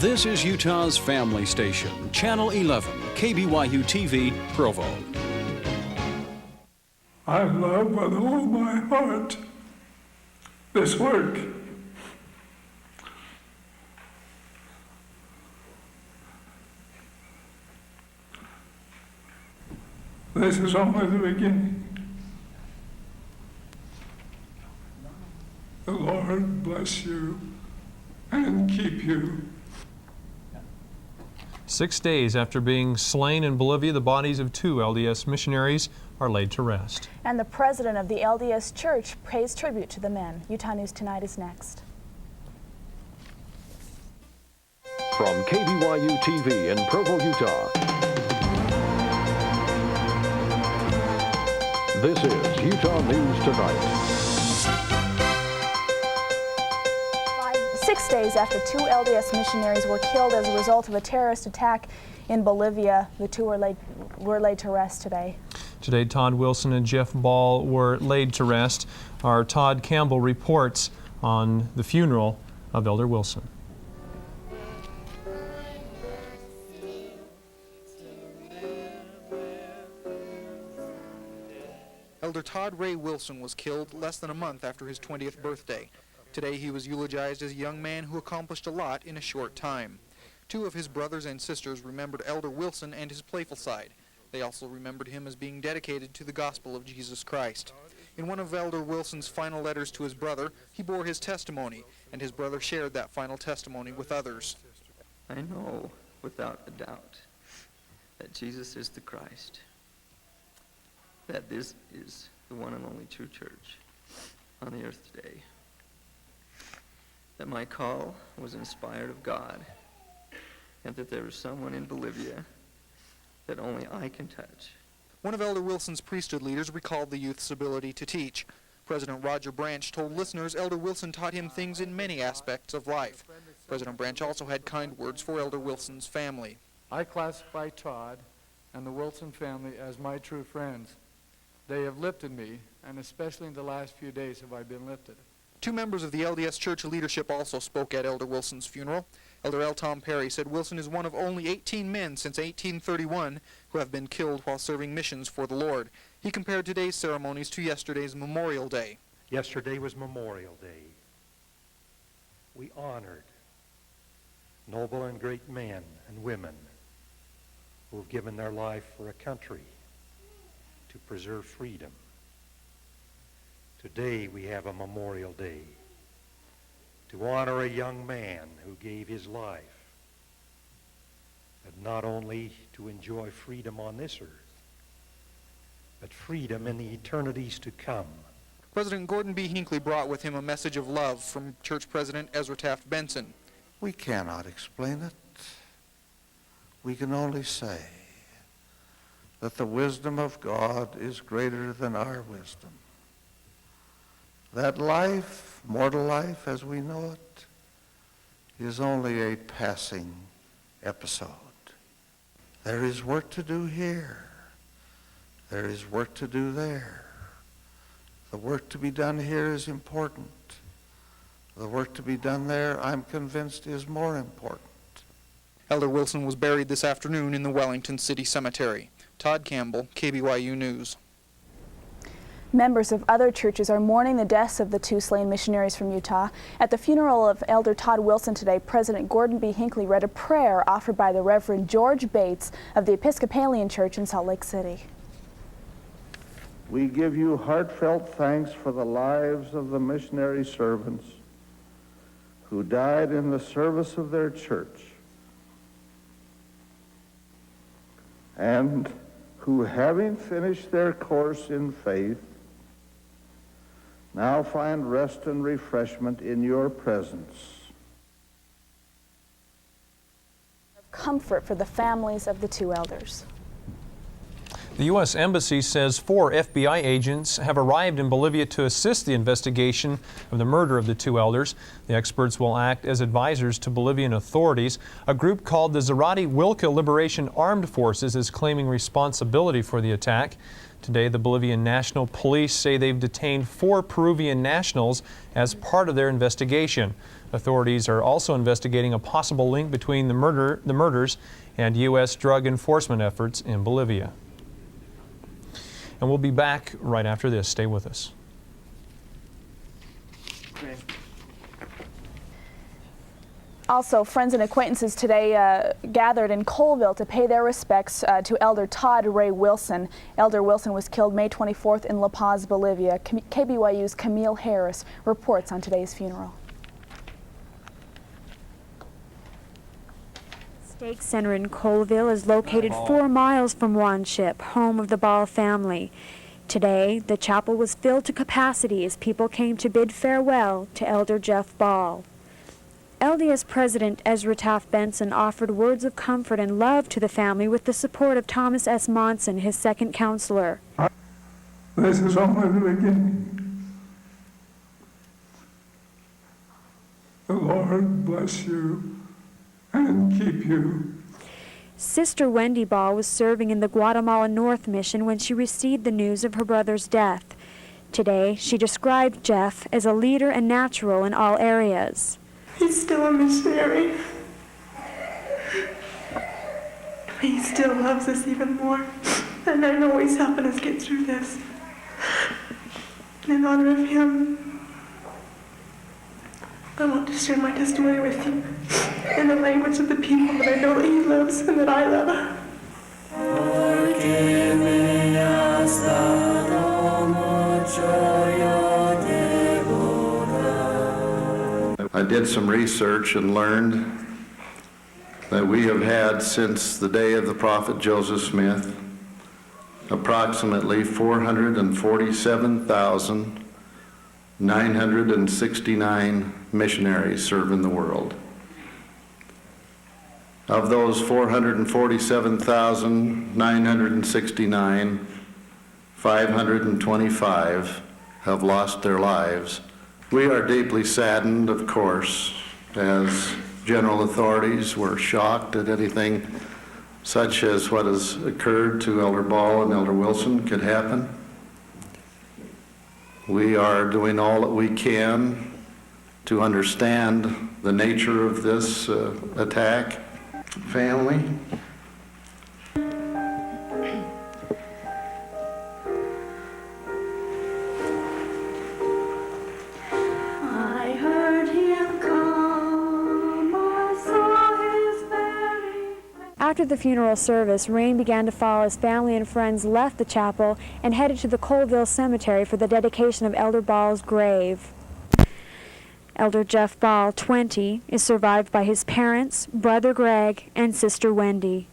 This is Utah's family station, Channel 11, Kbyu TV, Provo. I love with all my heart this work. This is only the beginning. The Lord bless you and keep you. 6 days after being slain in Bolivia, the bodies of 2 LDS missionaries are laid to rest. And the president of the LDS Church pays tribute to the men. Utah News Tonight is next. From Kbyu TV in Provo, Utah, this is Utah News Tonight. 6 days after 2 LDS missionaries were killed as a result of a terrorist attack in Bolivia, the 2 were laid to rest today. Today, Todd Wilson and Jeff Ball were laid to rest. Our Todd Campbell reports on the funeral of Elder Wilson. Elder Todd Ray Wilson was killed less than a month after his 20th birthday. Today he was eulogized as a young man who accomplished a lot in a short time. 2 of his brothers and sisters remembered Elder Wilson and his playful side. They also remembered him as being dedicated to the gospel of Jesus Christ. In one of Elder Wilson's final letters to his brother, he bore his testimony, and his brother shared that final testimony with others. I know without a doubt that Jesus is the Christ, that this is the one and only true church on the earth today, that my call was inspired of God, and that there is someone in Bolivia that only I can touch. One of Elder Wilson's priesthood leaders recalled the youth's ability to teach. President Roger Branch told listeners Elder Wilson taught him things in many aspects of life. President Branch also had kind words for Elder Wilson's family. I classify Todd and the Wilson family as my true friends. They have lifted me, and especially in the last few days have I been lifted. 2 members of the LDS Church leadership also spoke at Elder Wilson's funeral. Elder L. Tom Perry said Wilson is one of only 18 men since 1831 who have been killed while serving missions for the Lord. He compared today's ceremonies to yesterday's Memorial Day. Yesterday was Memorial Day. We honored noble and great men and women who have given their life for a country to preserve freedom. Today we have a Memorial Day to honor a young man who gave his life, but not only to enjoy freedom on this earth, but freedom in the eternities to come. President Gordon B. Hinckley brought with him a message of love from Church President Ezra Taft Benson. We cannot explain it. We can only say that the wisdom of God is greater than our wisdom. That life, mortal life as we know it, is only a passing episode. There is work to do here. There is work to do there. The work to be done here is important. The work to be done there, I'm convinced, is more important. Elder Wilson was buried this afternoon in the Wellington City Cemetery. Todd Campbell, KBYU News. Members of other churches are mourning the deaths of the 2 slain missionaries from Utah. At the funeral of Elder Todd Wilson today, President Gordon B. Hinckley read a prayer offered by the Reverend George Bates of the Episcopalian Church in Salt Lake City. We give you heartfelt thanks for the lives of the missionary servants who died in the service of their church and who, having finished their course in faith, now find rest and refreshment in your presence. Comfort for the families of the 2 elders. The U.S. Embassy says 4 FBI agents have arrived in Bolivia to assist the investigation of the murder of the 2 elders. The experts will act as advisors to Bolivian authorities. A group called the Zarate Wilca Liberation Armed Forces is claiming responsibility for the attack. Today, the Bolivian National Police say they've detained 4 Peruvian nationals as part of their investigation. Authorities are also investigating a possible link between the murders and U.S. drug enforcement efforts in Bolivia. And we'll be back right after this. Stay with us. Also, friends and acquaintances today gathered in Colville to pay their respects to Elder Todd Ray Wilson. Elder Wilson was killed May 24th in La Paz, Bolivia. KBYU's Camille Harris reports on today's funeral. Stake Center in Colville is located 4 miles from Wanship, home of the Ball family. Today, the chapel was filled to capacity as people came to bid farewell to Elder Jeff Ball. LDS President Ezra Taft Benson offered words of comfort and love to the family with the support of Thomas S. Monson, his second counselor. This is only the beginning. The Lord bless you and keep you. Sister Wendy Ball was serving in the Guatemala North Mission when she received the news of her brother's death. Today, she described Jeff as a leader and natural in all areas. He's still a missionary. He still loves us even more. And I know he's helping us get through this. In honor of him, I want to share my testimony with you in the language of the people that I know that he loves and that I love. I did some research and learned that we have had, since the day of the prophet Joseph Smith, approximately 447,969 missionaries serve in the world. Of those 447,969, 525 have lost their lives. We are deeply saddened, of course, as general authorities were shocked at anything such as what has occurred to Elder Ball and Elder Wilson could happen. We are doing all that we can to understand the nature of this attack. Family, After the funeral service, rain began to fall as family and friends left the chapel and headed to the Colville Cemetery for the dedication of Elder Ball's grave. Elder Jeff Ball, 20, is survived by his parents, brother Greg, and sister Wendy.